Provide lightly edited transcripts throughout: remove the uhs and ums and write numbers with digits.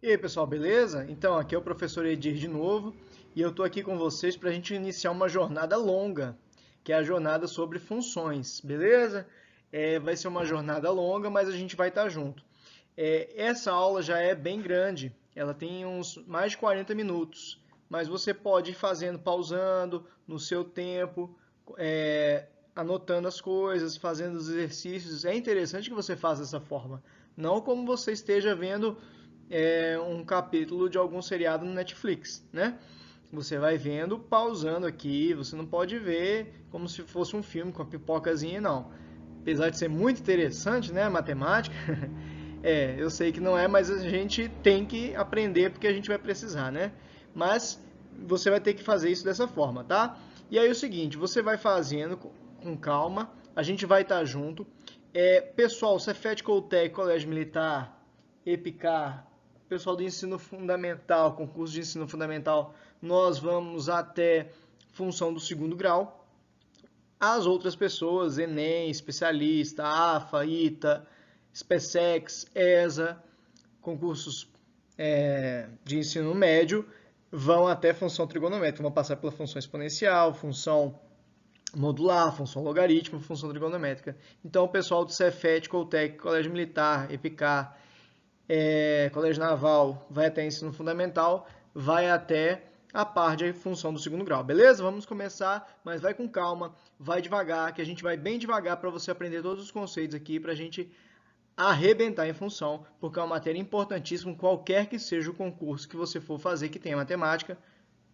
E aí, pessoal, beleza? Então, aqui é o professor Edir de novo, e eu estou aqui com vocês para a gente iniciar uma jornada longa, que é a jornada sobre funções, beleza? Vai ser uma jornada longa, mas a gente vai estar junto. Essa aula já é bem grande, ela tem uns mais de 40 minutos, mas você pode ir fazendo, pausando no seu tempo, anotando as coisas, fazendo os exercícios. É interessante que você faça dessa forma, não como você esteja vendo um capítulo de algum seriado no Netflix, né? Você vai vendo, pausando aqui, você não pode ver como se fosse um filme com a pipocazinha, não. Apesar de ser muito interessante, né, a matemática, eu sei que não é, mas a gente tem que aprender porque a gente vai precisar, né? Mas você vai ter que fazer isso dessa forma, tá? E aí é o seguinte, você vai fazendo com calma, a gente vai estar junto. Pessoal, Cefet, Coltec, Colégio Militar, EPICAR, pessoal do ensino fundamental, concurso de ensino fundamental, nós vamos até função do segundo grau. As outras pessoas, Enem, especialista, AFA, ITA, SPSEX, ESA, concursos de ensino médio, vão até função trigonométrica, vão passar pela função exponencial, função modular, função logarítmica, função trigonométrica. Então, o pessoal do Cefet, Coltec, Colégio Militar, EPICAR, Colégio Naval, vai até ensino fundamental, vai até a parte de função do segundo grau, beleza? Vamos começar, mas vai com calma, vai devagar, que a gente vai bem devagar para você aprender todos os conceitos aqui, para a gente arrebentar em função, porque é uma matéria importantíssima, qualquer que seja o concurso que você for fazer que tenha matemática,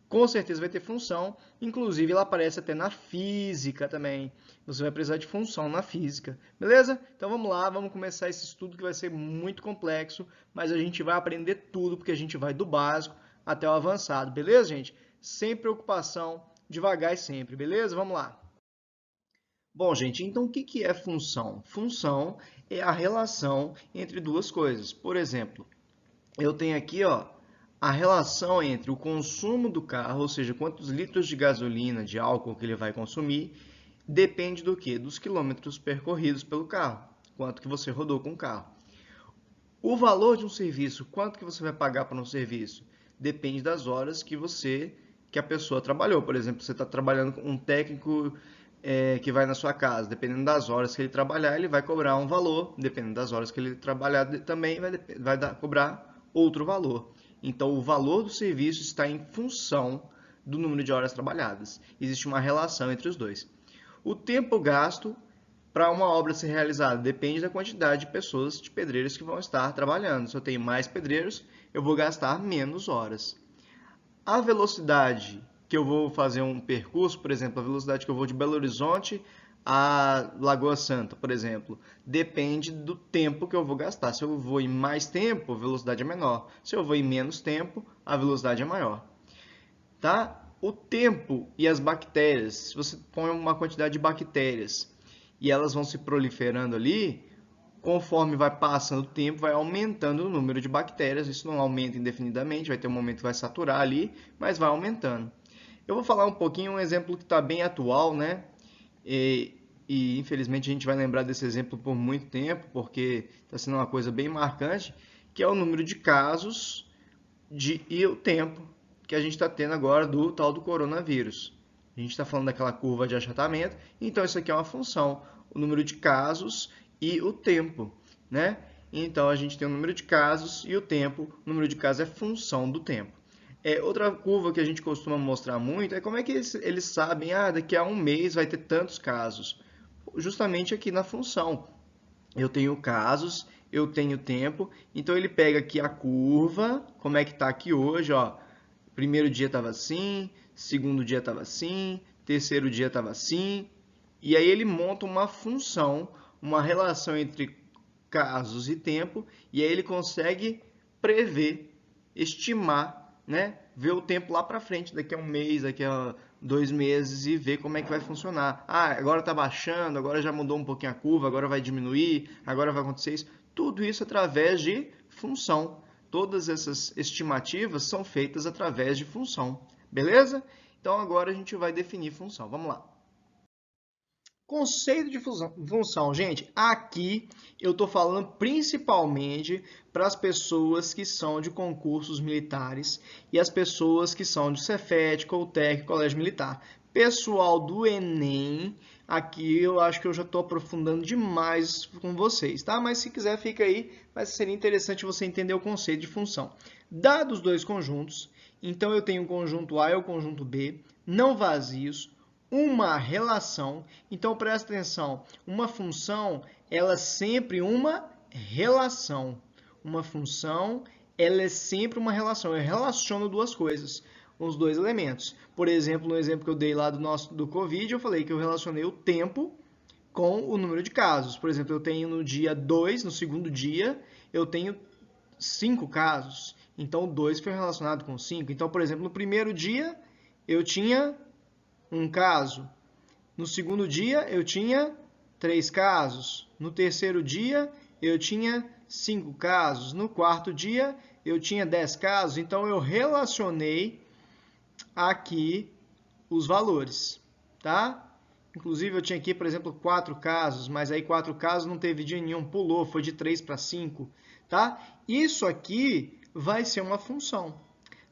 com certeza vai ter função, inclusive ela aparece até na física também. Você vai precisar de função na física, beleza? Então vamos lá, vamos começar esse estudo que vai ser muito complexo, mas a gente vai aprender tudo, porque a gente vai do básico até o avançado, beleza, gente? Sem preocupação, devagar e sempre, beleza? Vamos lá. Bom, gente, então o que é função? Função é a relação entre duas coisas. Por exemplo, eu tenho aqui, ó, a relação entre o consumo do carro, ou seja, quantos litros de gasolina, de álcool que ele vai consumir, depende do quê? Dos quilômetros percorridos pelo carro, quanto que você rodou com o carro. O valor de um serviço, quanto que você vai pagar por um serviço? Depende das horas que a pessoa trabalhou. Por exemplo, você está trabalhando com um técnico que vai na sua casa, dependendo das horas que ele trabalhar, ele vai cobrar um valor, dependendo das horas que ele trabalhar, também vai cobrar outro valor. Então, o valor do serviço está em função do número de horas trabalhadas. Existe uma relação entre os dois. O tempo gasto para uma obra ser realizada depende da quantidade de pessoas, de pedreiros que vão estar trabalhando. Se eu tenho mais pedreiros, eu vou gastar menos horas. A velocidade que eu vou fazer um percurso, por exemplo, a velocidade que eu vou de Belo Horizonte a Lagoa Santa, por exemplo, depende do tempo que eu vou gastar. Se eu vou em mais tempo, a velocidade é menor. Se eu vou em menos tempo, a velocidade é maior. Tá? O tempo e as bactérias, se você põe uma quantidade de bactérias e elas vão se proliferando ali, conforme vai passando o tempo, vai aumentando o número de bactérias. Isso não aumenta indefinidamente, vai ter um momento que vai saturar ali, mas vai aumentando. Eu vou falar um pouquinho, um exemplo que está bem atual, né? E infelizmente a gente vai lembrar desse exemplo por muito tempo, porque está sendo uma coisa bem marcante, que é o número de casos e o tempo que a gente está tendo agora do tal do coronavírus. A gente está falando daquela curva de achatamento, então isso aqui é uma função, o número de casos e o tempo, né? Então a gente tem o número de casos e o tempo, o número de casos é função do tempo. Outra curva que a gente costuma mostrar muito é como é que eles sabem, daqui a um mês vai ter tantos casos. Justamente aqui na função. Eu tenho casos, eu tenho tempo, então ele pega aqui a curva, como é que está aqui hoje, ó. Primeiro dia estava assim, segundo dia estava assim, terceiro dia estava assim, e aí ele monta uma função, uma relação entre casos e tempo, e aí ele consegue prever, estimar, né? Ver o tempo lá para frente, daqui a um mês, daqui a 2 meses e ver como é que vai funcionar. Agora está baixando, agora já mudou um pouquinho a curva, agora vai diminuir, agora vai acontecer isso. Tudo isso através de função. Todas essas estimativas são feitas através de função. Beleza? Então agora a gente vai definir função. Vamos lá. Conceito de função, gente, aqui eu estou falando principalmente para as pessoas que são de concursos militares e as pessoas que são de Cefet, Coltec, Colégio Militar. Pessoal do Enem, aqui eu acho que eu já estou aprofundando demais com vocês, tá? Mas se quiser, fica aí, mas seria interessante você entender o conceito de função. Dados dois conjuntos, então eu tenho o conjunto A e o conjunto B, não vazios, uma relação. Então, presta atenção, uma função, ela é sempre uma relação. Uma função, ela é sempre uma relação. Eu relaciono duas coisas, os dois elementos. Por exemplo, no exemplo que eu dei lá do Covid, eu falei que eu relacionei o tempo com o número de casos. Por exemplo, eu tenho no dia 2, no segundo dia, eu tenho 5 casos. Então, 2 foi relacionado com 5. Então, por exemplo, no primeiro dia, eu tinha um caso. No segundo dia, eu tinha 3 casos. No terceiro dia, eu tinha 5 casos. No quarto dia, eu tinha 10 casos. Então, eu relacionei aqui os valores, tá? Inclusive, eu tinha aqui, por exemplo, 4 casos, mas aí 4 casos não teve dia nenhum, pulou, foi de 3 para 5, tá? Isso aqui vai ser uma função,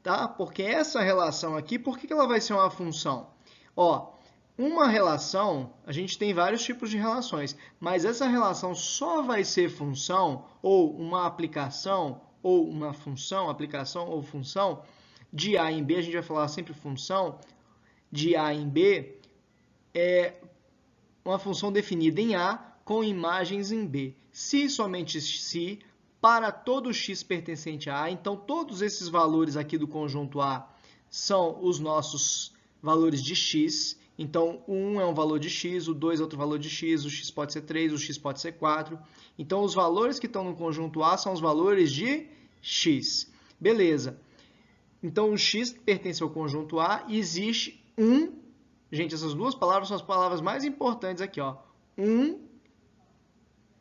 tá? Porque essa relação aqui, por que ela vai ser uma função? Ó, uma relação, a gente tem vários tipos de relações, mas essa relação só vai ser função, ou uma aplicação, ou uma função, aplicação ou função, de A em B, a gente vai falar sempre função, de A em B, é uma função definida em A com imagens em B. Se e somente se, para todo x pertencente a A, então todos esses valores aqui do conjunto A são os nossos valores de x. Então, o 1 é um valor de x, o 2 é outro valor de x, o x pode ser 3, o x pode ser 4. Então, os valores que estão no conjunto A são os valores de x. Beleza. Então, o x pertence ao conjunto A e existe um... Gente, essas duas palavras são as palavras mais importantes aqui, ó. Um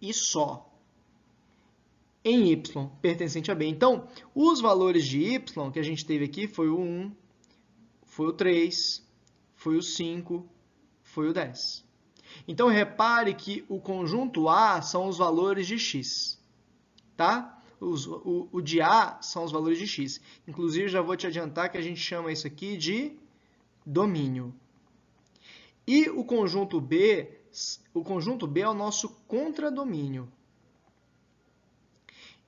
e só. Em y, pertencente a B. Então, os valores de y que a gente teve aqui foi o 1, foi o 3, foi o 5, foi o 10. Então, repare que o conjunto A são os valores de x, tá? O de A são os valores de x. Inclusive, já vou te adiantar que a gente chama isso aqui de domínio. E o conjunto B é o nosso contradomínio.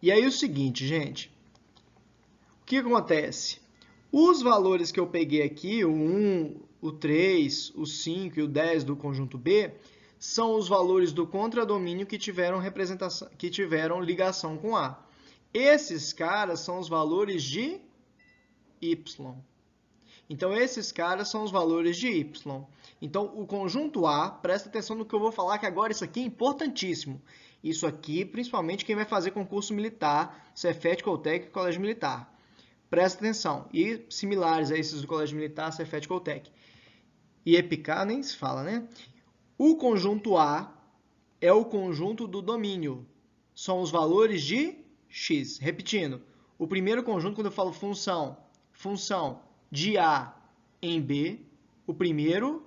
E aí o seguinte, gente, o que acontece? Os valores que eu peguei aqui, o 1, o 3, o 5 e o 10 do conjunto B, são os valores do contradomínio que tiveram ligação com A. Esses caras são os valores de y. Então, esses caras são os valores de y. Então, o conjunto A, presta atenção no que eu vou falar, que agora isso aqui é importantíssimo. Isso aqui, principalmente quem vai fazer concurso militar, Cefet, Coltec e Colégio Militar. Presta atenção. E similares a esses do Colégio Militar, Cefet, Coltec. E EPICA nem se fala, né? O conjunto A é o conjunto do domínio. São os valores de x. Repetindo, o primeiro conjunto, quando eu falo função de A em B, o primeiro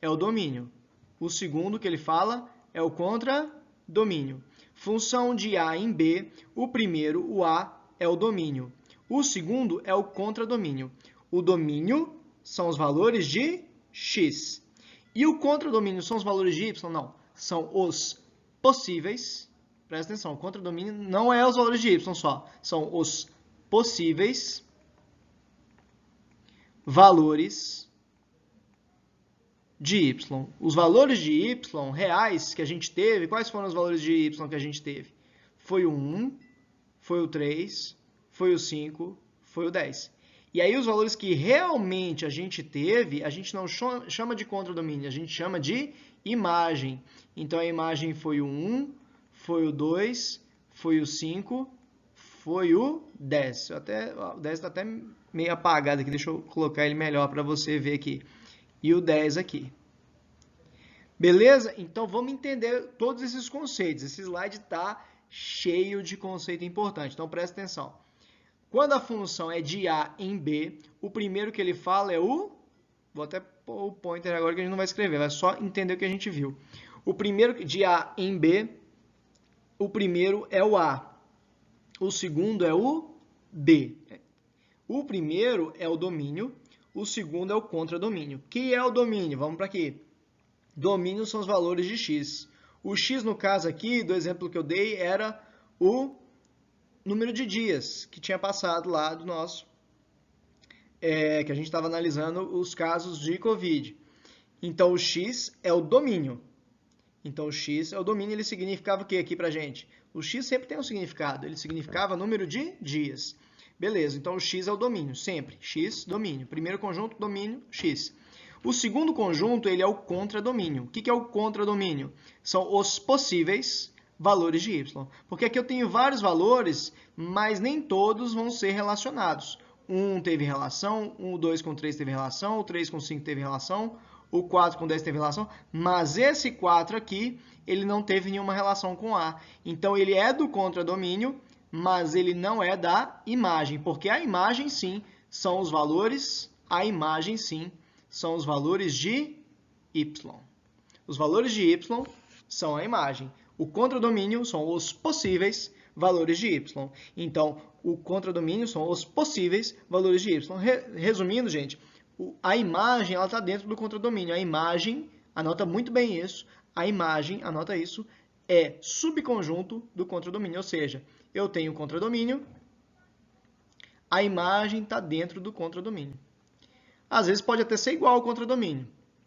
é o domínio. O segundo que ele fala é o contradomínio. Função de A em B, o primeiro, o A, é o domínio. O segundo é o contradomínio. O domínio são os valores de x. E o contradomínio são os valores de y? Não. São os possíveis. Presta atenção, o contradomínio não é os valores de y só. São os possíveis valores de y. Os valores de y reais que a gente teve, quais foram os valores de y que a gente teve? Foi o 1, foi o 3, foi o 5, foi o 10. E aí os valores que realmente a gente teve, a gente não chama de contradomínio, a gente chama de imagem. Então a imagem foi o 1, foi o 2, foi o 5, foi o 10. O 10 está até meio apagado aqui, deixa eu colocar ele melhor para você ver aqui. E o 10 aqui. Beleza? Então vamos entender todos esses conceitos. Esse slide está cheio de conceito importante, então presta atenção. Quando a função é de A em B, o primeiro que ele fala é o... Vou até pôr o pointer agora que a gente não vai escrever, vai só entender o que a gente viu. O primeiro de A em B, o primeiro é o A, o segundo é o B. O primeiro é o domínio, o segundo é o contradomínio. O que é o domínio? Vamos para aqui. Domínio são os valores de x. O x, no caso aqui, do exemplo que eu dei, era o número de dias que tinha passado lá do nosso, que a gente estava analisando os casos de Covid. Então, o x é o domínio. Então, o x é o domínio, ele significava o que aqui pra gente? O x sempre tem um significado, ele significava número de dias. Beleza, então o x é o domínio, sempre. X, domínio. Primeiro conjunto, domínio, x. O segundo conjunto, ele é o contradomínio. O que é o contradomínio? São os possíveis valores de y. Porque aqui eu tenho vários valores, mas nem todos vão ser relacionados. 1 teve relação, o 2 com 3 teve relação, o 3 com 5 teve relação, o 4 com 10 teve relação, mas esse 4 aqui, ele não teve nenhuma relação com A. Então, ele é do contradomínio, mas ele não é da imagem, porque a imagem, sim, são os valores, a imagem, sim, são os valores de y. Os valores de y são a imagem. O contradomínio são os possíveis valores de y. Então, o contradomínio são os possíveis valores de y. Resumindo, gente, a imagem está dentro do contradomínio. A imagem, anota muito bem isso, a imagem, anota isso, é subconjunto do contradomínio. Ou seja, eu tenho o contradomínio, a imagem está dentro do contradomínio. Às vezes pode até ser igual ao contradomínio.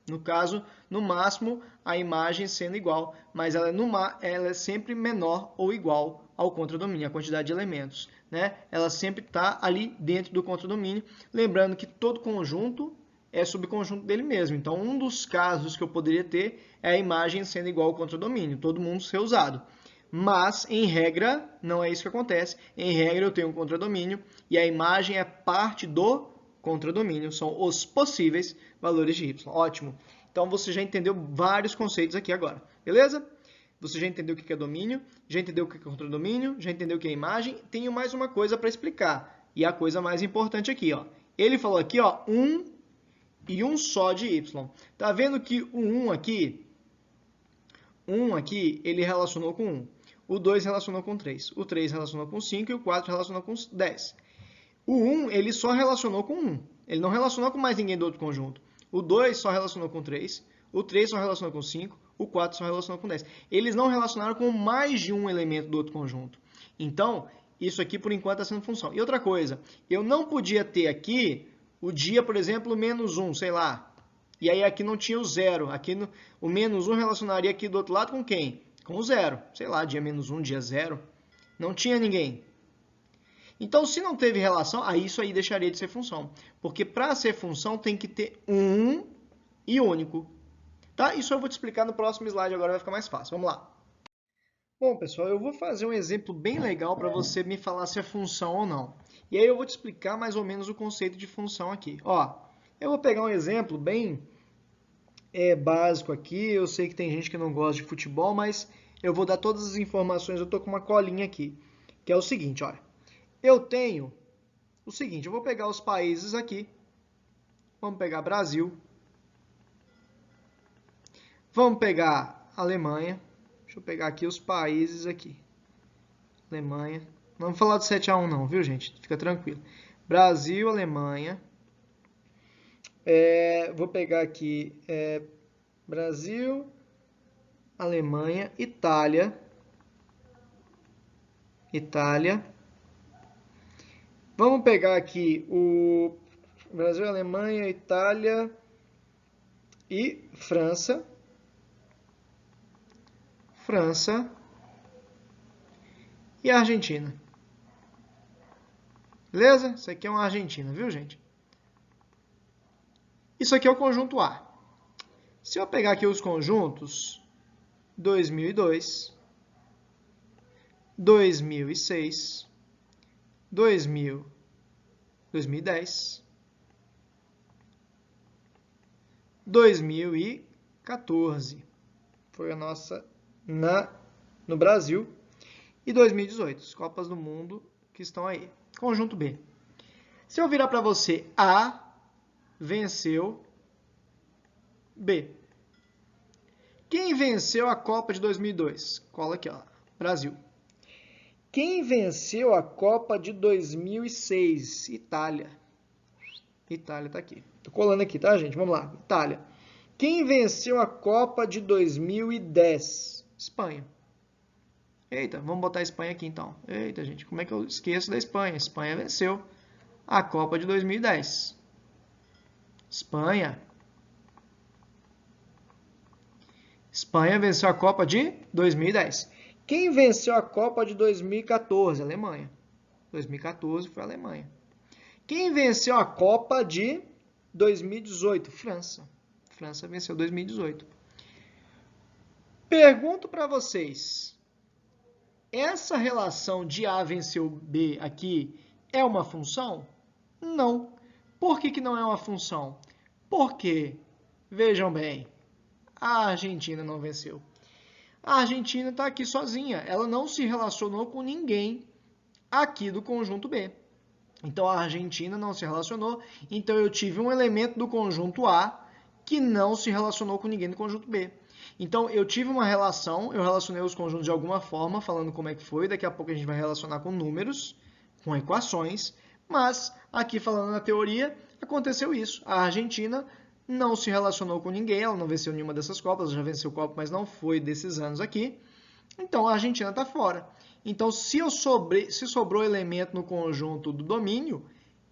No caso, no máximo, a imagem sendo igual, mas ela é sempre menor ou igual ao contradomínio, a quantidade de elementos, né? Ela sempre está ali dentro do contradomínio. Lembrando que todo conjunto é subconjunto dele mesmo. Então, um dos casos que eu poderia ter é a imagem sendo igual ao contradomínio, todo mundo ser usado. Mas, em regra, não é isso que acontece. Em regra, eu tenho um contradomínio e a imagem é parte do contradomínio, são os possíveis valores de y. Ótimo. Então, você já entendeu vários conceitos aqui agora, beleza? Você já entendeu o que é domínio, já entendeu o que é contradomínio, já entendeu o que é imagem. Tenho mais uma coisa para explicar, e a coisa mais importante aqui, ó. Ele falou aqui, ó, um e um só de y. Tá vendo que o 1 aqui, ele relacionou com 1. O 2 relacionou com 3. O 3 relacionou com 5 e o 4 relacionou com 10. O 1, ele só relacionou com 1. Ele não relacionou com mais ninguém do outro conjunto. O 2 só relacionou com 3. O 3 só relacionou com 5. O 4 só relacionou com 10. Eles não relacionaram com mais de um elemento do outro conjunto. Então, isso aqui, por enquanto, está sendo função. E outra coisa, eu não podia ter aqui o dia, por exemplo, menos 1, sei lá. E aí aqui não tinha o 0. Aqui o menos 1 relacionaria aqui do outro lado com quem? Com o 0. Sei lá, dia menos 1, dia 0. Não tinha ninguém. Então, se não teve relação, aí isso aí deixaria de ser função. Porque para ser função tem que ter um e único. Tá? Isso eu vou te explicar no próximo slide, agora vai ficar mais fácil. Vamos lá. Bom, pessoal, eu vou fazer um exemplo bem legal para você me falar se é função ou não. E aí eu vou te explicar mais ou menos o conceito de função aqui. Ó, eu vou pegar um exemplo bem básico aqui. Eu sei que tem gente que não gosta de futebol, mas eu vou dar todas as informações. Eu estou com uma colinha aqui, que é o seguinte, olha. Eu tenho o seguinte, eu vou pegar os países aqui. Vamos pegar Brasil. Vamos pegar Alemanha. Deixa eu pegar aqui os países aqui. Alemanha. Não vamos falar do 7-1 não, viu, gente? Fica tranquilo. Brasil, Alemanha. Vou pegar aqui Brasil, Alemanha, Itália. Vamos pegar aqui o Brasil, Alemanha, Itália e França. E a Argentina. Beleza? Isso aqui é uma Argentina, viu, gente? Isso aqui é o conjunto A. Se eu pegar aqui os conjuntos 2002, 2006, 2010, 2014, foi a nossa no Brasil, e 2018, as Copas do Mundo que estão aí. Conjunto B. Se eu virar para você, A venceu B. Quem venceu a Copa de 2002? Cola aqui, ó. Brasil. Quem venceu a Copa de 2006? Itália. Itália tá aqui. Tô colando aqui, tá, gente? Vamos lá. Itália. Quem venceu a Copa de 2010? Espanha. Eita, vamos botar a Espanha aqui então. Eita, gente, como é que eu esqueço da Espanha? Espanha venceu a Copa de 2010. Espanha. Espanha venceu a Copa de 2010. Quem venceu a Copa de 2014? Alemanha. 2014 foi a Alemanha. Quem venceu a Copa de 2018? França. França venceu 2018. Pergunto para vocês. Essa relação de A venceu B aqui é uma função? Não. Por que não é uma função? Porque, vejam bem, a Argentina não venceu. A Argentina está aqui sozinha. Ela não se relacionou com ninguém aqui do conjunto B. Então, a Argentina não se relacionou. Então, eu tive um elemento do conjunto A que não se relacionou com ninguém do conjunto B. Então, eu tive uma relação, eu relacionei os conjuntos de alguma forma, falando como é que foi. Daqui a pouco a gente vai relacionar com números, com equações. Mas, aqui falando na teoria, aconteceu isso. A Argentina não se relacionou com ninguém, ela não venceu nenhuma dessas Copas, ela já venceu Copa, mas não foi desses anos aqui. Então, a Argentina está fora. Então, se sobrou elemento no conjunto do domínio,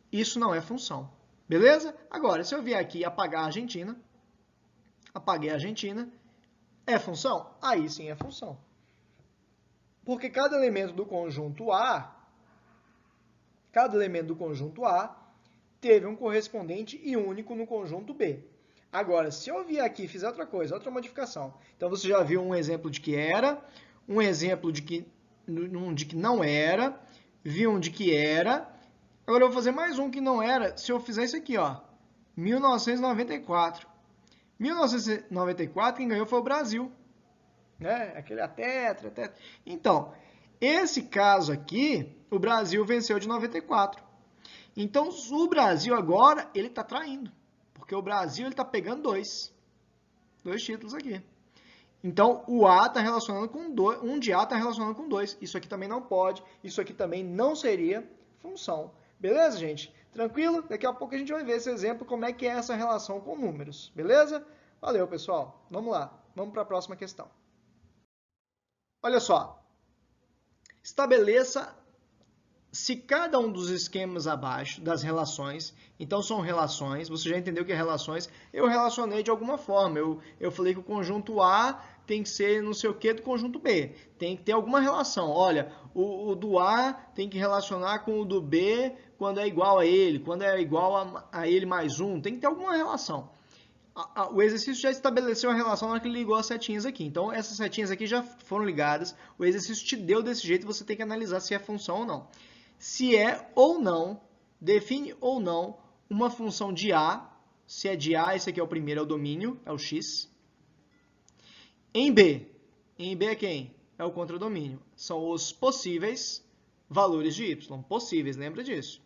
isso não é função. Beleza? Agora, se eu vier aqui e apagar a Argentina, apaguei a Argentina, é função? Aí sim é função. Porque cada elemento do conjunto A teve um correspondente e único no conjunto B. Agora, se eu vier aqui e fizer outra coisa, outra modificação, então você já viu um exemplo de que era, um exemplo de que não era, vi um de que era. Agora eu vou fazer mais um que não era, se eu fizer isso aqui, ó, 1994. 1994, quem ganhou foi o Brasil. Né? Aquele a tetra. Então, esse caso aqui, o Brasil venceu de 94. Então, o Brasil agora, ele está traindo. Porque o Brasil está pegando dois títulos aqui. Então, o A está relacionando com 2, um de A está relacionando com 2. Isso aqui também não pode, isso aqui também não seria função. Beleza, gente? Tranquilo? Daqui a pouco a gente vai ver esse exemplo, como é que é essa relação com números. Beleza? Valeu, pessoal. Vamos lá. Vamos para a próxima questão. Olha só. Estabeleça se cada um dos esquemas abaixo das relações, então são relações, você já entendeu que é relações, eu relacionei de alguma forma, eu falei que o conjunto A tem que ser não sei o que do conjunto B, tem que ter alguma relação, olha, o do A tem que relacionar com o do B quando é igual a ele, quando é igual a ele mais um, tem que ter alguma relação. O exercício já estabeleceu a relação na hora que ele ligou as setinhas aqui. Então, essas setinhas aqui já foram ligadas. O exercício te deu desse jeito, você tem que analisar se é função ou não. Se é ou não, define ou não uma função de A. Se é de A, esse aqui é o primeiro, é o domínio, é o x. Em B é quem? É o contradomínio. São os possíveis valores de y. Possíveis, lembra disso.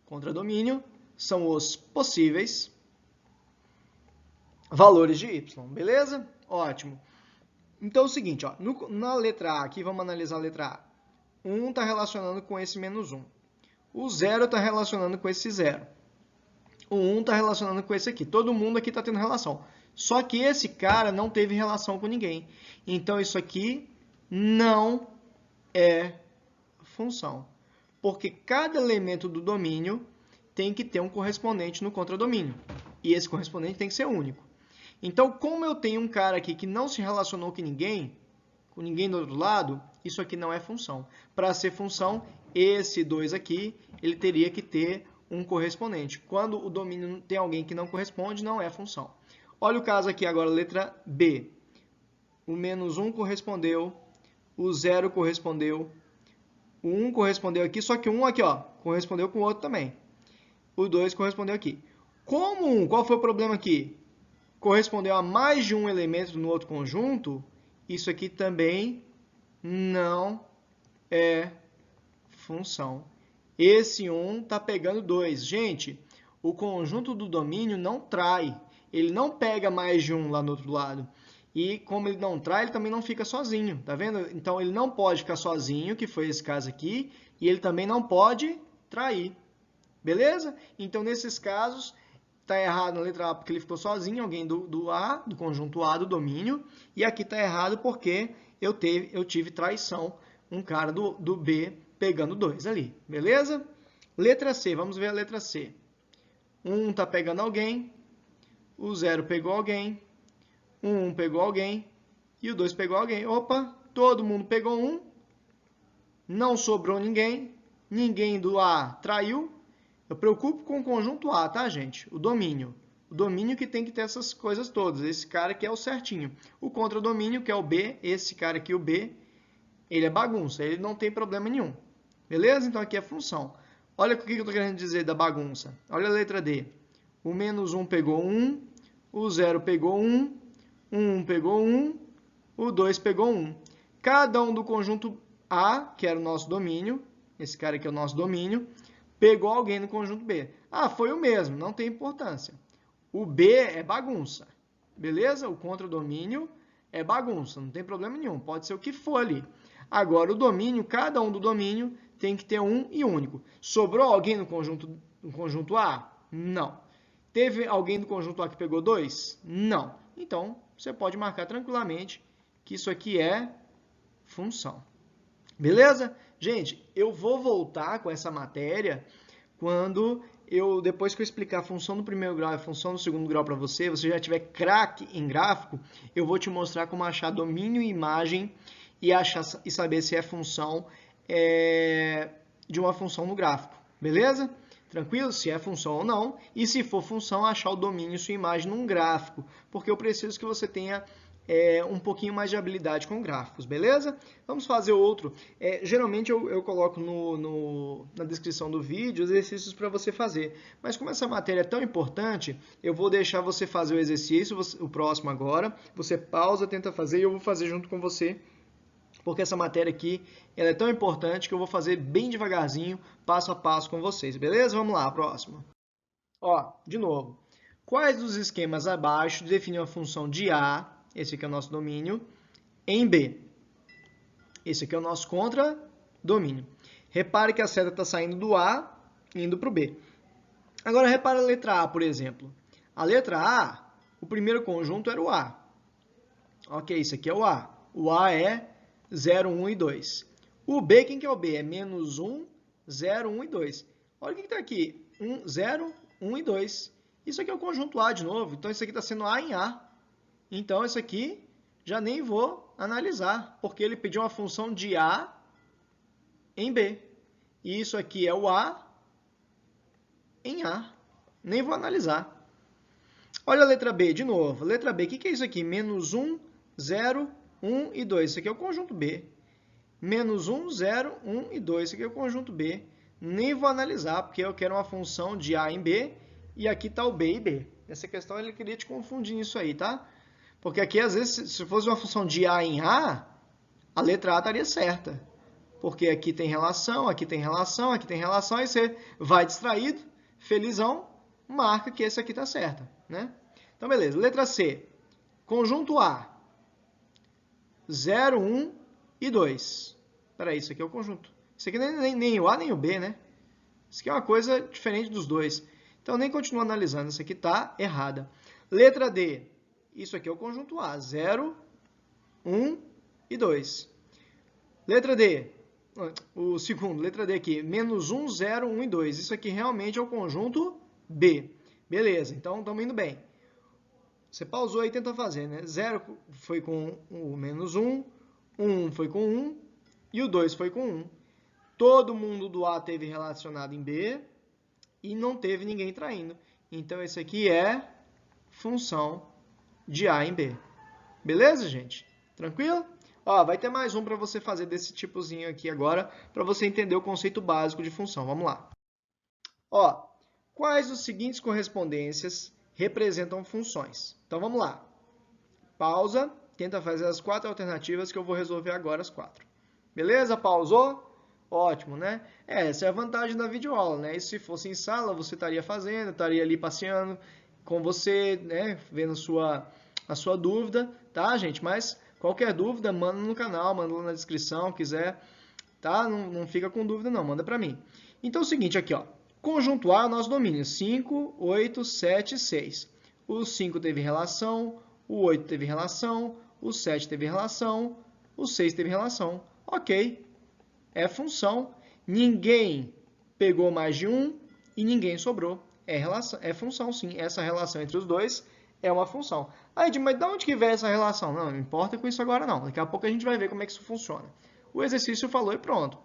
Contradomínio são os possíveis valores de y, beleza? Ótimo. Então é o seguinte, ó, na letra A aqui, vamos analisar a letra A. 1 está relacionando com esse menos 1. O 0 está relacionando com esse 0. O 1 está relacionando com esse aqui. Todo mundo aqui está tendo relação. Só que esse cara não teve relação com ninguém. Então isso aqui não é função. Porque cada elemento do domínio tem que ter um correspondente no contradomínio. E esse correspondente tem que ser único. Então, como eu tenho um cara aqui que não se relacionou com ninguém do outro lado, isso aqui não é função. Para ser função, esse 2 aqui, ele teria que ter um correspondente. Quando o domínio tem alguém que não corresponde, não é função. Olha o caso aqui agora, letra B. O menos 1 correspondeu, o 0 correspondeu, o 1 correspondeu aqui, só que o 1 aqui, ó, correspondeu com o outro também. O 2 correspondeu aqui. Como 1, qual foi o problema aqui? Correspondeu a mais de um elemento no outro conjunto, isso aqui também não é função. Esse 1 está pegando 2. Gente, o conjunto do domínio não trai. ele não pega mais de um lá no outro lado. E como ele não trai, ele também não fica sozinho, tá vendo? Então ele não pode ficar sozinho, que foi esse caso aqui, e ele também não pode trair. Beleza? Então nesses casos, está errado na letra A porque ele ficou sozinho, alguém do A, do conjunto A, do domínio, e aqui está errado porque eu tive traição, um cara do B pegando 2 ali, beleza? Letra C, vamos ver a letra C. 1 está pegando alguém, o 0 pegou alguém, o 1 pegou alguém e o 2 pegou alguém. Opa, todo mundo pegou 1, não sobrou ninguém, ninguém do A traiu. Eu preocupo com o conjunto A, tá, gente? O domínio. O domínio que tem que ter essas coisas todas. Esse cara aqui é o certinho. O contradomínio, que é o B, esse cara aqui, o B, ele é bagunça. Ele não tem problema nenhum. Beleza? Então aqui é função. Olha o que eu estou querendo dizer da bagunça. Olha a letra D. O menos 1 pegou 1, o 0 pegou 1, o 1 pegou 1, o 2 pegou 1. Cada um do conjunto A, que era o nosso domínio, esse cara aqui é o nosso domínio, pegou alguém no conjunto B. Ah, foi o mesmo, não tem importância. O B é bagunça, beleza? O contradomínio é bagunça, não tem problema nenhum, pode ser o que for ali. Agora, o domínio, cada um do domínio tem que ter um e único. Sobrou alguém no conjunto A? Não. Teve alguém do conjunto A que pegou 2? Não. Então, você pode marcar tranquilamente que isso aqui é função. Beleza? Gente, eu vou voltar com essa matéria depois que eu explicar a função do primeiro grau e a função do segundo grau para você já tiver craque em gráfico, eu vou te mostrar como achar domínio e imagem e saber se é função de uma função no gráfico. Beleza? Tranquilo? Se é função ou não. E se for função, achar o domínio e sua imagem num gráfico. Porque eu preciso que você tenha um pouquinho mais de habilidade com gráficos, beleza? Vamos fazer outro. Geralmente eu coloco na descrição do vídeo exercícios para você fazer. Mas como essa matéria é tão importante, eu vou deixar você fazer o exercício, o próximo agora. Você pausa, tenta fazer e eu vou fazer junto com você. Porque essa matéria aqui ela é tão importante que eu vou fazer bem devagarzinho, passo a passo com vocês, beleza? Vamos lá, próximo. Ó, de novo. Quais dos esquemas abaixo definem a função de A, esse aqui é o nosso domínio, em B? Esse aqui é o nosso contradomínio. Repare que a seta está saindo do A e indo para o B. Agora, repare a letra A, por exemplo. A letra A, o primeiro conjunto era o A. Ok, isso aqui é o A. O A é 0, 1 e 2. O B, quem que é o B? É menos 1, 0, 1 e 2. Olha o que está aqui. 0, 1 e 2. Isso aqui é o conjunto A de novo. Então, isso aqui está sendo A em A. Então, isso aqui já nem vou analisar, porque ele pediu uma função de A em B. E isso aqui é o A em A. Nem vou analisar. Olha a letra B de novo. Letra B, o que é isso aqui? Menos 1, 0, 1 e 2. Isso aqui é o conjunto B. Menos 1, 0, 1 e 2. Isso aqui é o conjunto B. Nem vou analisar, porque eu quero uma função de A em B. E aqui está o B e B. Essa questão ele queria te confundir nisso aí, tá? Porque aqui, às vezes, se fosse uma função de A em A, a letra A estaria certa. Porque aqui tem relação, aqui tem relação, aqui tem relação. Aí você vai distraído, felizão, marca que esse aqui está certo, né? Então, beleza. Letra C. Conjunto A. 0, 1 e 2. Espera aí, isso aqui é o conjunto. Isso aqui nem o A nem o B, né? Isso aqui é uma coisa diferente dos dois. Então, nem continuo analisando. Isso aqui está errada. Letra D. Isso aqui é o conjunto A. 0, 1 e 2. Letra D. O segundo, letra D aqui. Menos 1, 0, 1 e 2. Isso aqui realmente é o conjunto B. Beleza, então estamos indo bem. Você pausou aí e tenta fazer, né? 0 foi com o menos 1, 1 foi com 1 e o 2 foi com 1. Todo mundo do A teve relacionado em B e não teve ninguém traindo. Então, esse aqui é função de A em B. Beleza, gente? Tranquilo? Ó, vai ter mais um para você fazer desse tipozinho aqui agora, para você entender o conceito básico de função. Vamos lá. Ó, quais dos seguintes correspondências representam funções? Então, vamos lá. Pausa, tenta fazer as 4 alternativas que eu vou resolver agora as 4. Beleza? Pausou? Ótimo, né? Essa é a vantagem da videoaula, né? E se fosse em sala, você estaria fazendo, estaria ali passeando, com você, né, vendo a sua dúvida, tá, gente? Mas qualquer dúvida, manda no canal, manda lá na descrição, quiser, tá? Não fica com dúvida não, manda para mim. Então é o seguinte aqui, ó. Conjunto A, nosso domínio, 5, 8, 7, 6. O 5 teve relação, o 8 teve relação, o 7 teve relação, o 6 teve relação. Ok, é função. Ninguém pegou mais de um e ninguém sobrou. É função, sim. Essa relação entre os dois é uma função. Aí, mas de onde que vem essa relação? Não importa com isso agora não. Daqui a pouco a gente vai ver como é que isso funciona. O exercício falou e pronto.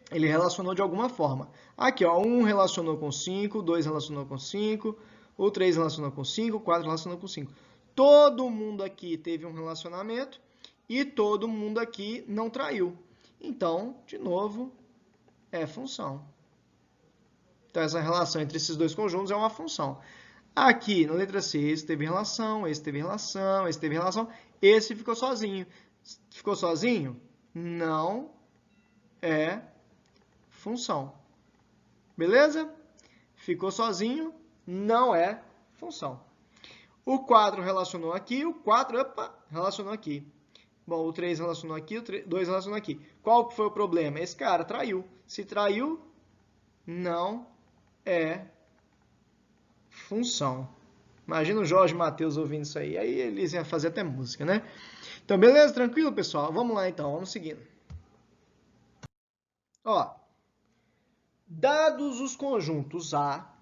Ele relacionou de alguma forma. Aqui, ó, 1 relacionou com 5, 2 relacionou com 5, o 3 relacionou com 5, 4 relacionou com 5. Todo mundo aqui teve um relacionamento e todo mundo aqui não traiu. Então, de novo, é função. Então, essa relação entre esses dois conjuntos é uma função. Aqui, na letra C, esse teve relação, esse teve relação, esse teve relação, esse ficou sozinho. Ficou sozinho? Não é função. Beleza? Ficou sozinho, não é função. O 4 relacionou aqui, o 4, relacionou aqui. Bom, o 3 relacionou aqui, o 2 relacionou aqui. Qual que foi o problema? Esse cara traiu. Se traiu, não é função. Imagina o Jorge Mateus ouvindo isso aí. Aí eles iam fazer até música, né? Então, beleza? Tranquilo, pessoal? Vamos lá, então. Vamos seguindo. Ó, dados os conjuntos A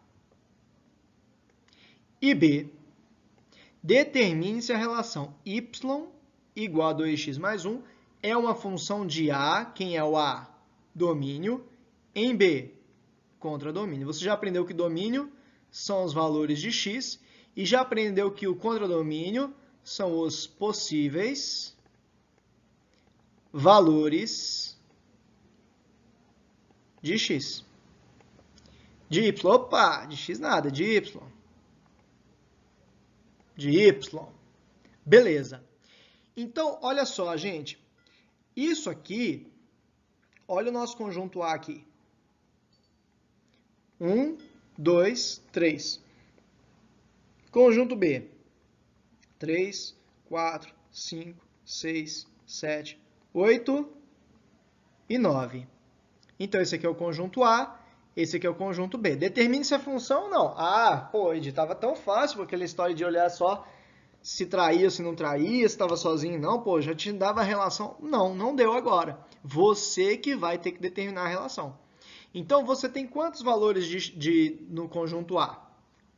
e B, determine se a relação y igual a 2x mais 1 é uma função de A, quem é o A? Domínio, em B, contradomínio. Você já aprendeu que domínio são os valores de x e já aprendeu que o contradomínio são os possíveis valores de x. De y, opa, de x nada, de y. De y. Beleza. Então, olha só, gente. Isso aqui, olha o nosso conjunto A aqui. 1, 2, 3. Conjunto B. 3, 4, 5, 6, 7, 8 e 9. Então, esse aqui é o conjunto A, esse aqui é o conjunto B. Determine se é função ou não. Ah, pô, Ed, estava tão fácil, aquela história de olhar só se traía ou se não traía, se estava sozinho. Não, pô, já te dava a relação. Não deu agora. Você que vai ter que determinar a relação. Então, você tem quantos valores no conjunto A?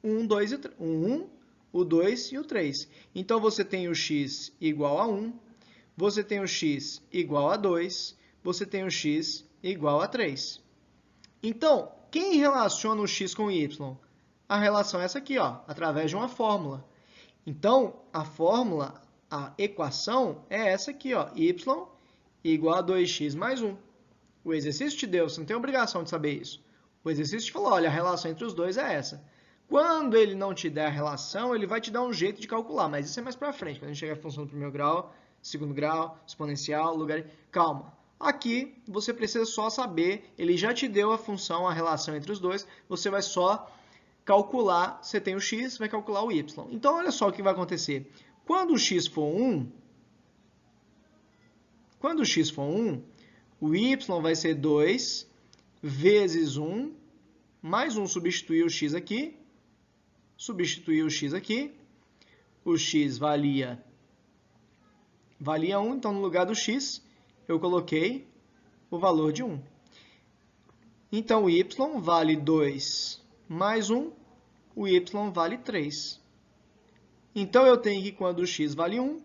1, 2 e 3. 1, o 2 e o 3. Então, você tem o x igual a 1, você tem o x igual a 2, você tem o x igual a 3. Então, quem relaciona o x com o y? A relação é essa aqui, ó, através de uma fórmula. Então, a fórmula, a equação é essa aqui, ó, y igual a 2x mais 1. O exercício te deu, você não tem obrigação de saber isso. O exercício te falou, olha, a relação entre os dois é essa. Quando ele não te der a relação, ele vai te dar um jeito de calcular, mas isso é mais para frente, quando a gente chegar à função do primeiro grau, segundo grau, exponencial, lugar... Calma. Aqui, você precisa só saber, ele já te deu a função, a relação entre os dois, você vai só calcular, você tem o x, vai calcular o y. Então, olha só o que vai acontecer. Quando o x for 1, o y vai ser 2 vezes 1, mais 1 substituir o x aqui, o x valia 1, então no lugar do x eu coloquei o valor de 1. Então o y vale 2 mais 1, o y vale 3. Então eu tenho que quando o x vale 1,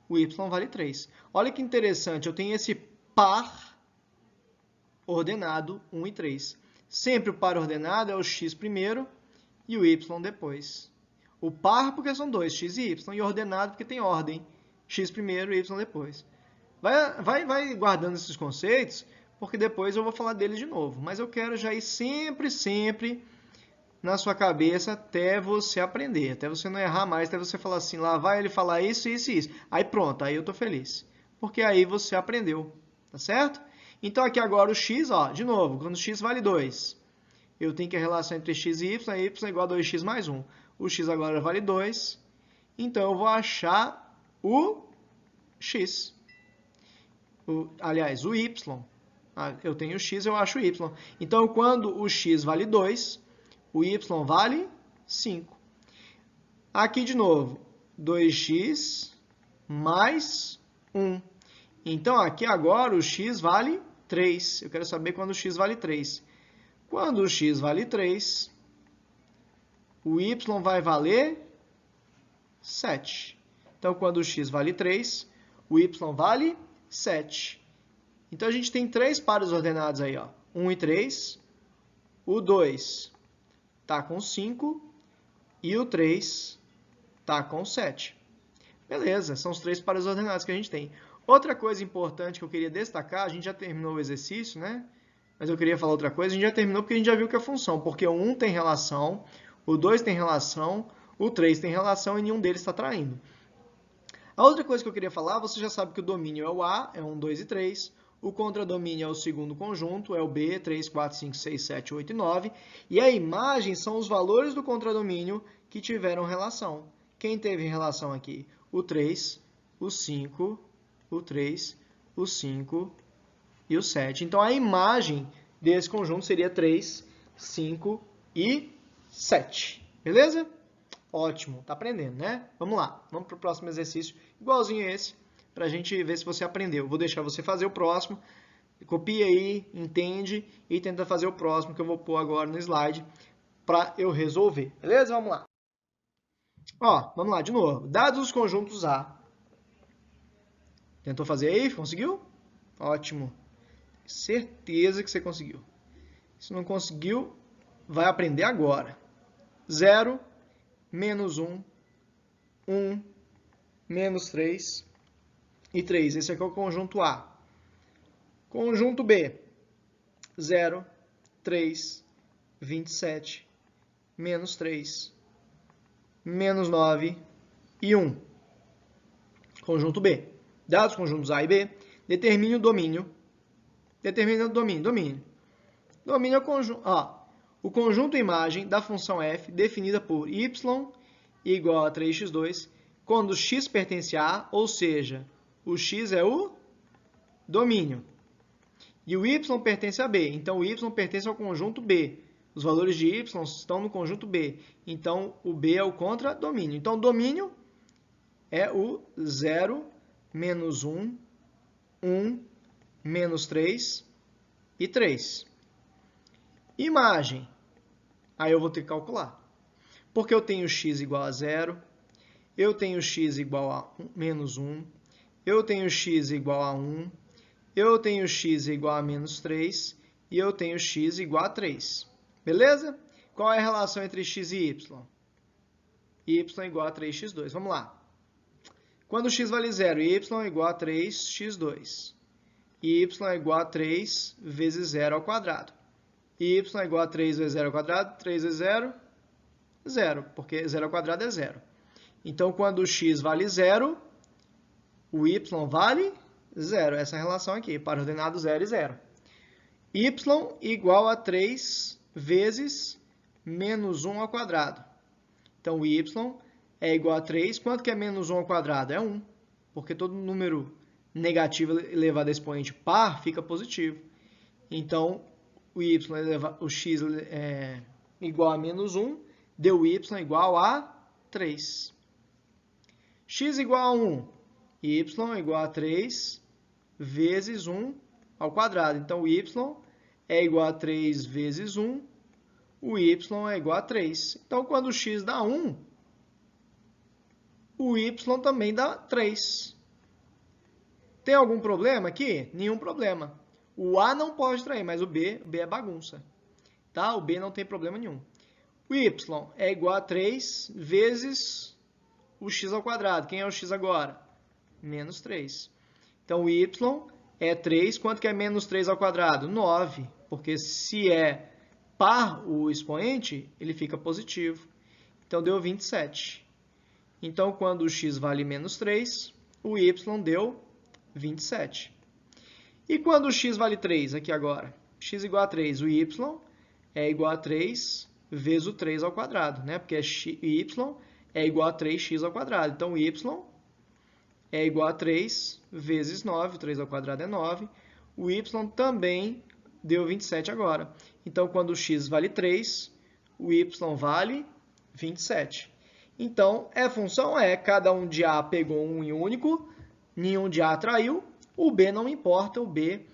o y vale 3. Olha que interessante, eu tenho esse par ordenado 1 e 3. Sempre o par ordenado é o x primeiro e o y depois. O par porque são dois, x e y, e ordenado porque tem ordem, x primeiro e y depois. Vai guardando esses conceitos, porque depois eu vou falar deles de novo. Mas eu quero já ir sempre na sua cabeça até você aprender, até você não errar mais, até você falar assim, lá vai ele falar isso, isso e isso. Aí pronto, aí eu tô feliz. Porque aí você aprendeu, tá certo? Então aqui agora o x, ó, de novo, quando x vale 2, eu tenho que a relação entre x e y é y igual a 2x mais 1. O x agora vale 2. Então, eu vou achar o x. Aliás, o y. Eu tenho o x, eu acho o y. Então, quando o x vale 2, o y vale 5. Aqui, de novo, 2x mais 1. Então, aqui agora o x vale 3. Eu quero saber quando o x vale 3. Quando o x vale 3, o y vai valer 7. Então, quando o x vale 3, o y vale 7. Então, a gente tem 3 pares ordenados aí, ó. 1 e 3. O 2 está com 5 e o 3 está com 7. Beleza, são os 3 pares ordenados que a gente tem. Outra coisa importante que eu queria destacar, a gente já terminou o exercício, né? Mas eu queria falar outra coisa, a gente já terminou porque a gente já viu que é função, porque o 1 tem relação, o 2 tem relação, o 3 tem relação e nenhum deles está traindo. A outra coisa que eu queria falar, você já sabe que o domínio é o A, é 1, 2 e 3. O contradomínio é o segundo conjunto, é o B, 3, 4, 5, 6, 7, 8 e 9. E a imagem são os valores do contradomínio que tiveram relação. Quem teve relação aqui? O 3, o 5, o 3, o 5 e o 7. Então, a imagem desse conjunto seria 3, 5 e 7. Beleza? Ótimo, tá aprendendo, né? Vamos lá, vamos para o próximo exercício, igualzinho a esse, para a gente ver se você aprendeu. Vou deixar você fazer o próximo, copia aí, entende e tenta fazer o próximo que eu vou pôr agora no slide para eu resolver. Beleza? Vamos lá. Ó, vamos lá de novo. Dados os conjuntos A. Tentou fazer aí? Conseguiu? Ótimo. Certeza que você conseguiu. Se não conseguiu, vai aprender agora. 0, menos 1, 1, menos 3 e 3. Esse aqui é o conjunto A. Conjunto B. 0, 3, 27, menos 3, menos 9 e 1. Conjunto B. Dados os conjuntos A e B, determine o domínio. Determina o domínio. Domínio é o conjunto. O conjunto imagem da função f definida por y igual a 3x2, quando x pertence a A, ou seja, o x é o domínio. E o y pertence a B, então o y pertence ao conjunto B. Os valores de y estão no conjunto B, então o B é o contradomínio. Então o domínio é o 0, menos 1, 1, menos 3 e 3. Imagem. Aí eu vou ter que calcular. Porque eu tenho x igual a 0, eu tenho x igual a menos 1, eu tenho x igual a 1, eu tenho x igual a menos 3 e eu tenho x igual a 3. Beleza? Qual é a relação entre x e y? Y igual a 3x2. Vamos lá. Quando x vale 0, y é igual a 3x2. Y é igual a 3 vezes 0 ao quadrado. Y é igual a 3 vezes 0 ao quadrado. 3 vezes 0, 0. Porque 0 ao quadrado é 0. Então, quando o x vale 0, o y vale 0. Essa é a relação aqui, para ordenado 0 e 0. Y igual a 3 vezes menos 1 ao quadrado. Então, o y é igual a 3. Quanto que é menos 1 ao quadrado? É 1. Porque todo número negativo elevado a expoente par fica positivo. Então, o x é igual a menos 1, deu y igual a 3. X igual a 1, y é igual a 3 vezes 1 ao quadrado. Então, o y é igual a 3 vezes 1, o y é igual a 3. Então, quando o x dá 1, o y também dá 3. Tem algum problema aqui? Nenhum problema. O A não pode trair, mas o B é bagunça. Tá? O B não tem problema nenhum. O y é igual a 3 vezes o x ao quadrado. Quem é o x agora? Menos 3. Então, o y é 3. Quanto que é menos 3 ao quadrado? 9. Porque se é par o expoente, ele fica positivo. Então, deu 27. Então, quando o x vale menos 3, o y deu 27. E quando o x vale 3, aqui agora? X igual a 3, o y é igual a 3 vezes o 3 ao quadrado, né? Porque y é igual a 3x ao quadrado. Então, y é igual a 3 vezes 9, 3 ao quadrado é 9. O y também deu 27 agora. Então, quando o x vale 3, o y vale 27. Então, é função? Cada um de A pegou um único, nenhum de A traiu, o B não importa, o B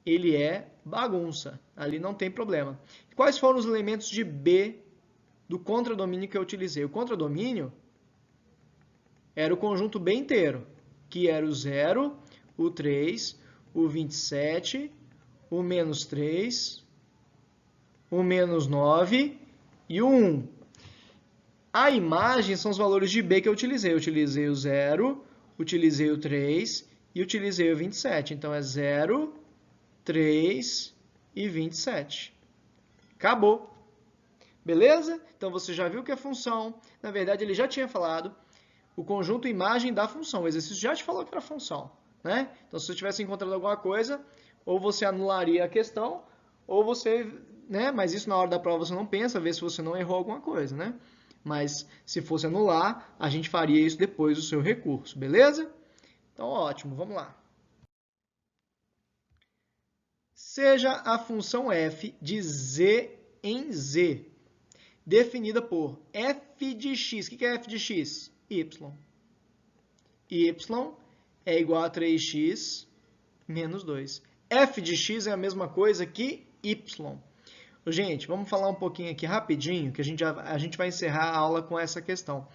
ele é bagunça, ali não tem problema. Quais foram os elementos de B do contradomínio que eu utilizei? O contradomínio era o conjunto B inteiro, que era o 0, o 3, o 27, o menos 3, o menos 9 e o 1. A imagem são os valores de B que eu utilizei. Eu utilizei o 0, utilizei o 3 e utilizei o 27. Então, é 0, 3 e 27. Acabou. Beleza? Então, você já viu que é função. Na verdade, ele já tinha falado o conjunto imagem da função. O exercício já te falou que era função, né? Então, se você tivesse encontrado alguma coisa, ou você anularia a questão, ou você, né? Mas isso na hora da prova você não pensa, vê se você não errou alguma coisa, né? Mas se fosse anular, a gente faria isso depois do seu recurso, beleza? Então, ótimo, vamos lá. Seja a função f de z em z, definida por f de x. O que é f de x? Y. Y é igual a 3x menos 2. F de x é a mesma coisa que y. Gente, vamos falar um pouquinho aqui rapidinho, que a gente vai encerrar a aula com essa questão.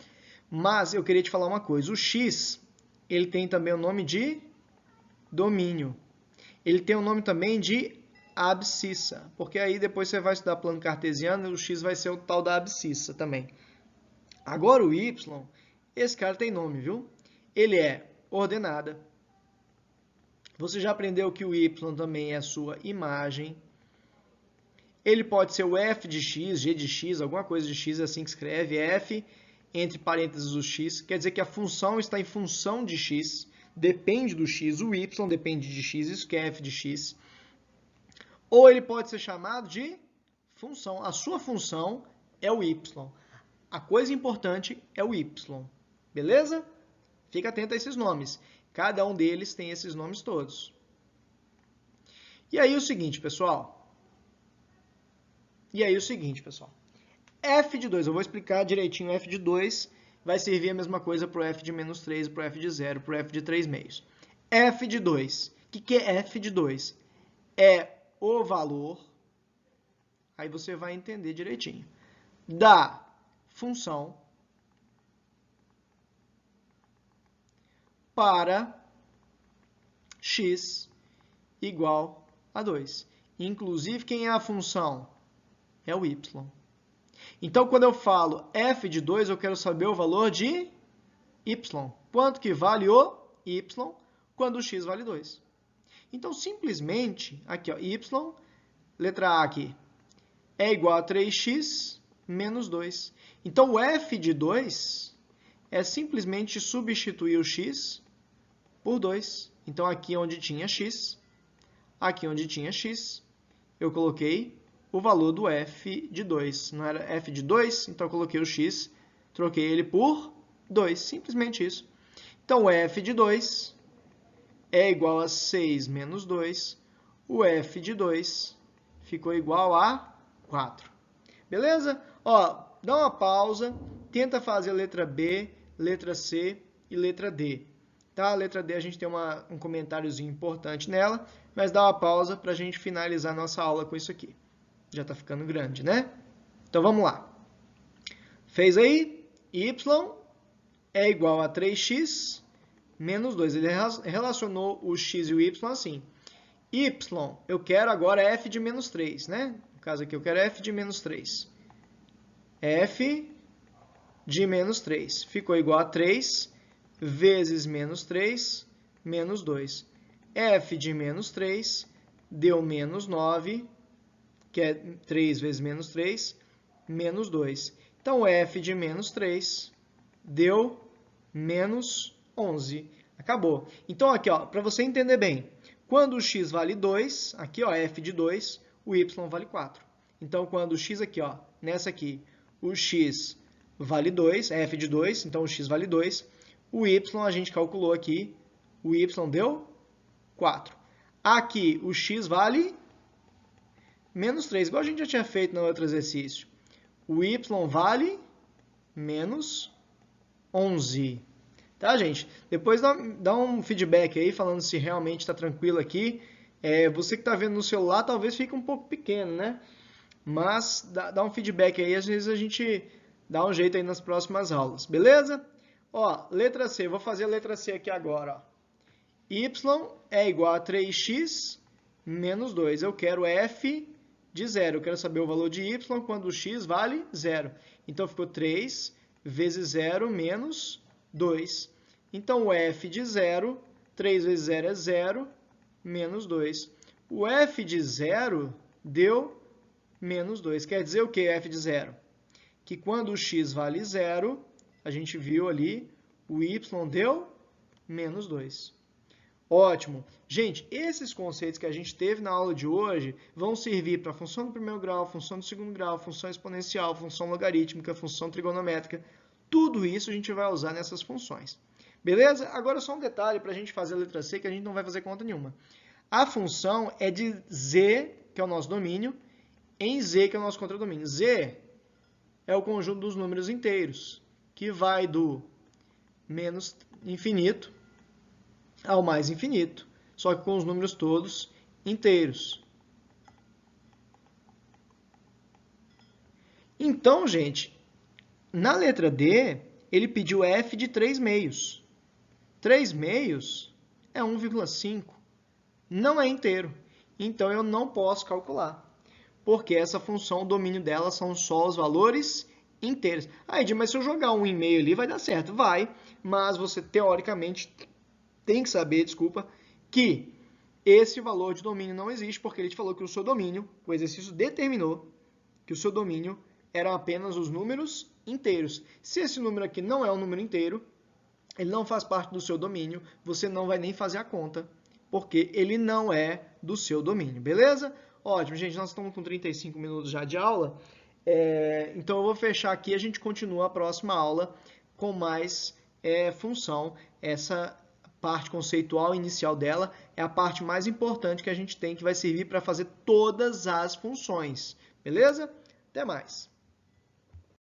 Mas eu queria te falar uma coisa. O x, ele tem também o nome de domínio. Ele tem o nome também de abscissa, porque aí depois você vai estudar plano cartesiano e o x vai ser o tal da abscissa também. Agora o y, esse cara tem nome, viu? Ele é ordenada. Você já aprendeu que o y também é a sua imagem. Ele pode ser o f de x, g de x, alguma coisa de x, é assim que escreve, f, entre parênteses o x, quer dizer que a função está em função de x, depende do x, o y depende de x, isso que é f de x. Ou ele pode ser chamado de função, a sua função é o y. A coisa importante é o y, beleza? Fica atento a esses nomes, cada um deles tem esses nomes todos. E aí o seguinte, pessoal, f de 2, eu vou explicar direitinho, f de 2 vai servir a mesma coisa para o f de menos 3, para o f de 0, para o f de 3 meios. F de 2, o que é f de 2? É o valor, aí você vai entender direitinho, da função para x igual a 2. Inclusive, quem é a função? É o y. Então, quando eu falo f de 2, eu quero saber o valor de y. Quanto que vale o y quando o x vale 2? Então, simplesmente, aqui, ó, y, letra A aqui, é igual a 3x menos 2. Então, o f de 2 é simplesmente substituir o x por 2. Então, aqui onde tinha x, eu coloquei o valor do f de 2. Não era f de 2? Então, eu coloquei o x, troquei ele por 2. Simplesmente isso. Então, f de 2 é igual a 6 menos 2. O f de 2 ficou igual a 4. Beleza? Ó, dá uma pausa, tenta fazer a letra B, letra C e letra D. Tá? A letra D a gente tem um comentáriozinho importante nela, mas dá uma pausa para a gente finalizar nossa aula com isso aqui. Já está ficando grande, né? Então, vamos lá. Fez aí? Y é igual a 3x menos 2. Ele relacionou o x e o y assim. Y, eu quero agora f de menos 3, né? No caso aqui, eu quero f de menos 3. F de menos 3. Ficou igual a 3 vezes menos 3, menos 2. F de menos 3 deu menos 9, que é 3 vezes menos 3, menos 2. Então, f de menos 3 deu menos 11. Acabou. Então, aqui, para você entender bem, quando o x vale 2, aqui, ó, f de 2, o y vale 4. Então, quando o x aqui, ó, nessa aqui, o x vale 2, é f de 2, então o x vale 2. O y a gente calculou aqui, o y deu 4. Aqui o x vale menos 3, igual a gente já tinha feito no outro exercício. O y vale menos 11. Tá, gente? Depois dá um feedback aí, falando se realmente está tranquilo aqui. Você que está vendo no celular, talvez fique um pouco pequeno, né? Mas dá um feedback aí, às vezes a gente dá um jeito aí nas próximas aulas, beleza? Ó, letra C, vou fazer a letra C aqui agora, ó. Y é igual a 3x menos 2. Eu quero f de 0. Eu quero saber o valor de y quando o x vale 0. Então, ficou 3 vezes 0 menos 2. Então, o f de 0, 3 vezes 0 é 0, menos 2. O f de 0 deu menos 2. Quer dizer o que, f de 0? Que quando o x vale 0, a gente viu ali, o y deu menos 2. Ótimo. Gente, esses conceitos que a gente teve na aula de hoje vão servir para função do primeiro grau, função do segundo grau, função exponencial, função logarítmica, função trigonométrica. Tudo isso a gente vai usar nessas funções. Beleza? Agora só um detalhe para a gente fazer a letra C, que a gente não vai fazer conta nenhuma. A função é de z, que é o nosso domínio, em z, que é o nosso contradomínio. Z é o conjunto dos números inteiros, que vai do menos infinito ao mais infinito, só que com os números todos inteiros. Então, gente, na letra D, ele pediu f de 3 meios. 3 meios é 1,5. Não é inteiro. Então, eu não posso calcular. Porque essa função, o domínio dela são só os valores inteiros. Ed, mas se eu jogar 1,5 ali, vai dar certo? Vai, mas você, teoricamente, tem que saber, que esse valor de domínio não existe, porque ele te falou que o seu domínio, o exercício determinou que o seu domínio eram apenas os números inteiros. Se esse número aqui não é um número inteiro, ele não faz parte do seu domínio, você não vai nem fazer a conta, porque ele não é do seu domínio, beleza? Ótimo, gente, nós estamos com 35 minutos já de aula, então eu vou fechar aqui e a gente continua a próxima aula com mais função. Essa parte conceitual inicial dela é a parte mais importante que a gente tem, que vai servir para fazer todas as funções, beleza? Até mais!